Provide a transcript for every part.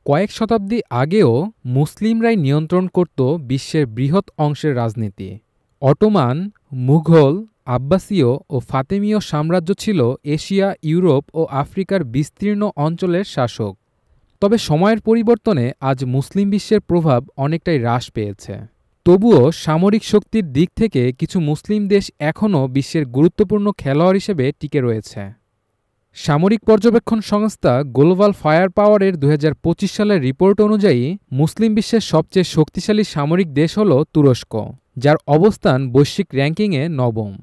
কয়েক শতাব্দী আগেও মুসলিমরাই নিয়ন্ত্রণ করত বিশ্বের বৃহৎ অংশের রাজনীতি। অটোমান, মুঘল, আব্বাসীয় ও ফাতেমীয় সাম্রাজ্য ছিল এশিয়া, ইউরোপ ও আফ্রিকার বিস্তীর্ণ অঞ্চলের শাসক। তবে সময়ের পরিবর্তনে আজ মুসলিম বিশ্বের প্রভাব অনেকটাই হ্রাস পেয়েছে। তবুও সামরিক শক্তির দিক থেকে কিছু মুসলিম দেশ এখনও বিশ্বের গুরুত্বপূর্ণ খেলোয়াড় হিসেবে টিকে রয়েছে। সামরিক পর্যবেক্ষণ সংস্থা গ্লোবাল ফায়ার পাওয়ারের ২০২৫ সালের রিপোর্ট অনুযায়ী মুসলিম বিশ্বের সবচেয়ে শক্তিশালী সামরিক দেশ হল তুরস্ক, যার অবস্থান বৈশ্বিক র্যাঙ্কিংয়ে নবম।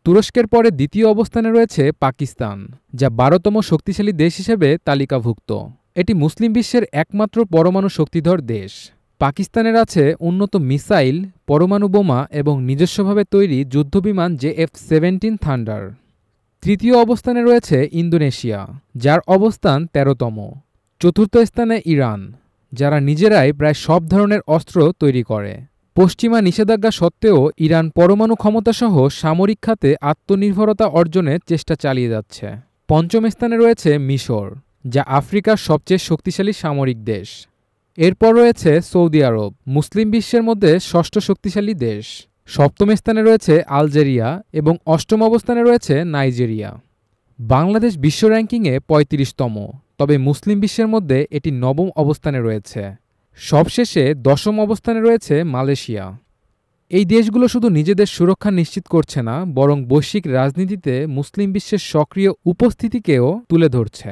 তুরস্কের পরে দ্বিতীয় অবস্থানে রয়েছে পাকিস্তান, যা ১২তম শক্তিশালী দেশ হিসেবে তালিকাভুক্ত। এটি মুসলিম বিশ্বের একমাত্র পরমাণু শক্তিধর দেশ। পাকিস্তানের আছে উন্নত মিসাইল, পরমাণু বোমা এবং নিজস্বভাবে তৈরি যুদ্ধবিমান JF-17 থান্ডার। তৃতীয় অবস্থানে রয়েছে ইন্দোনেশিয়া, যার অবস্থান ১৩তম। চতুর্থ স্থানে ইরান, যারা নিজেরাই প্রায় সব ধরনের অস্ত্র তৈরি করে। পশ্চিমা নিষেধাজ্ঞা সত্ত্বেও ইরান পরমাণু ক্ষমতাসহ সামরিক খাতে আত্মনির্ভরতা অর্জনের চেষ্টা চালিয়ে যাচ্ছে। পঞ্চম স্থানে রয়েছে মিশর, যা আফ্রিকার সবচেয়ে শক্তিশালী সামরিক দেশ। এরপর রয়েছে সৌদি আরব, মুসলিম বিশ্বের মধ্যে ষষ্ঠ শক্তিশালী দেশ। সপ্তম স্থানে রয়েছে আলজেরিয়া এবং অষ্টম অবস্থানে রয়েছে নাইজেরিয়া। বাংলাদেশ বিশ্ব র্যাঙ্কিংয়ে ৩৫তম, তবে মুসলিম বিশ্বের মধ্যে এটি নবম অবস্থানে রয়েছে। সবশেষে দশম অবস্থানে রয়েছে মালয়েশিয়া। এই দেশগুলো শুধু নিজেদের সুরক্ষা নিশ্চিত করছে না, বরং বৈশ্বিক রাজনীতিতে মুসলিম বিশ্বের সক্রিয় উপস্থিতিকেও তুলে ধরছে।